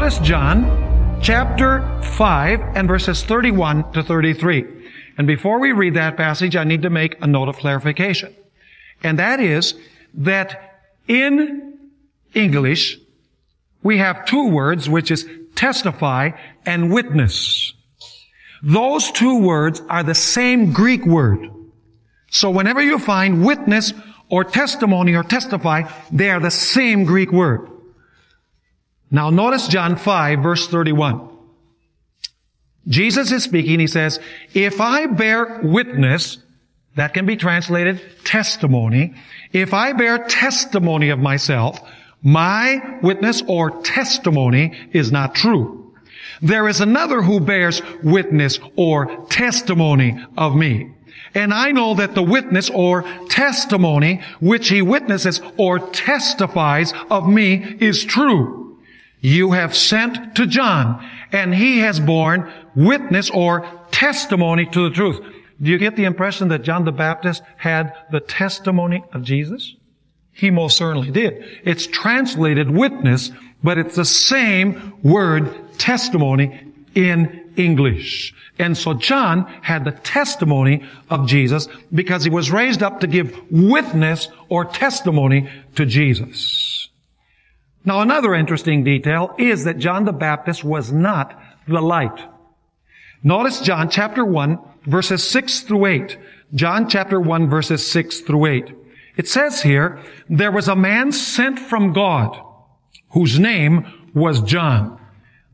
notice John chapter 5 and verses 31 to 33. And before we read that passage, I need to make a note of clarification. And that is that in English, we have two words, which is testify and witness. Those two words are the same Greek word. So whenever you find witness or testimony or testify, they are the same Greek word. Now notice John 5 verse 31. Jesus is speaking. He says, if I bear witness, that can be translated testimony. If I bear testimony of myself, my witness or testimony is not true. There is another who bears witness or testimony of me. And I know that the witness or testimony which he witnesses or testifies of me is true. You have sent to John, and he has borne witness or testimony to the truth. Do you get the impression that John the Baptist had the testimony of Jesus? He most certainly did. It's translated witness, but it's the same word, testimony, in English. And so John had the testimony of Jesus because he was raised up to give witness or testimony to Jesus. Now another interesting detail is that John the Baptist was not the light. Notice John chapter 1 verses 6 through 8. John chapter 1 verses 6 through 8. It says here, there was a man sent from God whose name was John.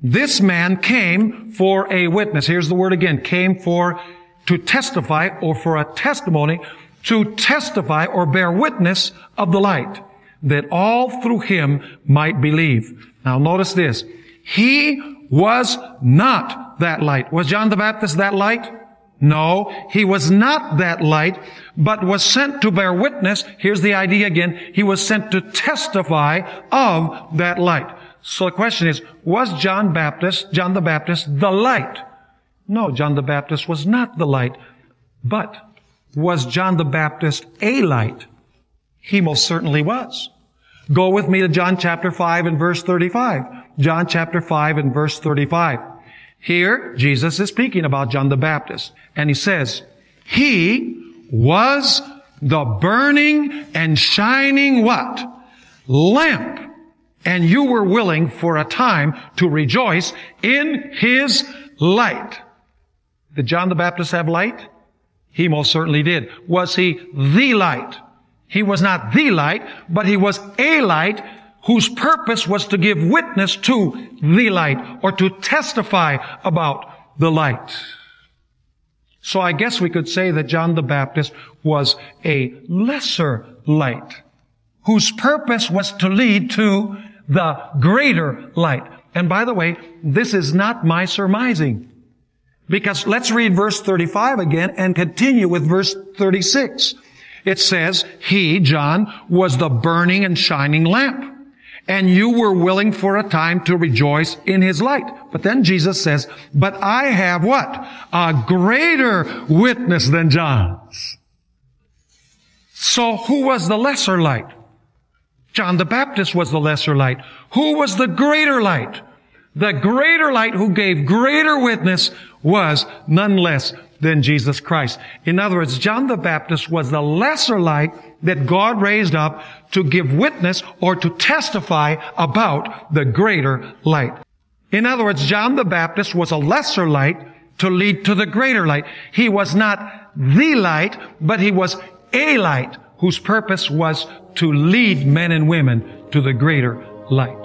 This man came for a witness. Here's the word again. Came for to testify or for a testimony, to testify or bear witness of the light, that all through him might believe. Now notice this. He was not that light. Was John the Baptist that light? No, he was not that light, but was sent to bear witness. Here's the idea again. He was sent to testify of that light. So the question is, was John the Baptist, the light? No, John the Baptist was not the light. But was John the Baptist a light? He most certainly was. Go with me to John chapter 5 and verse 35. John chapter 5 and verse 35. Here, Jesus is speaking about John the Baptist. And he says, he was the burning and shining what? Lamp. And you were willing for a time to rejoice in his light. Did John the Baptist have light? He most certainly did. Was he the light? He was not the light, but he was a light whose purpose was to give witness to the light or to testify about the light. So I guess we could say that John the Baptist was a lesser light whose purpose was to lead to the greater light. And by the way, this is not my surmising. Because let's read verse 35 again and continue with verse 36. It says, he, John, was the burning and shining lamp. And you were willing for a time to rejoice in his light. But then Jesus says, but I have what? A greater witness than John's. So who was the lesser light? John the Baptist was the lesser light. Who was the greater light? The greater light who gave greater witness was none less than Jesus Christ. In other words, John the Baptist was the lesser light that God raised up to give witness or to testify about the greater light. In other words, John the Baptist was a lesser light to lead to the greater light. He was not the light, but he was a light whose purpose was to lead men and women to the greater light.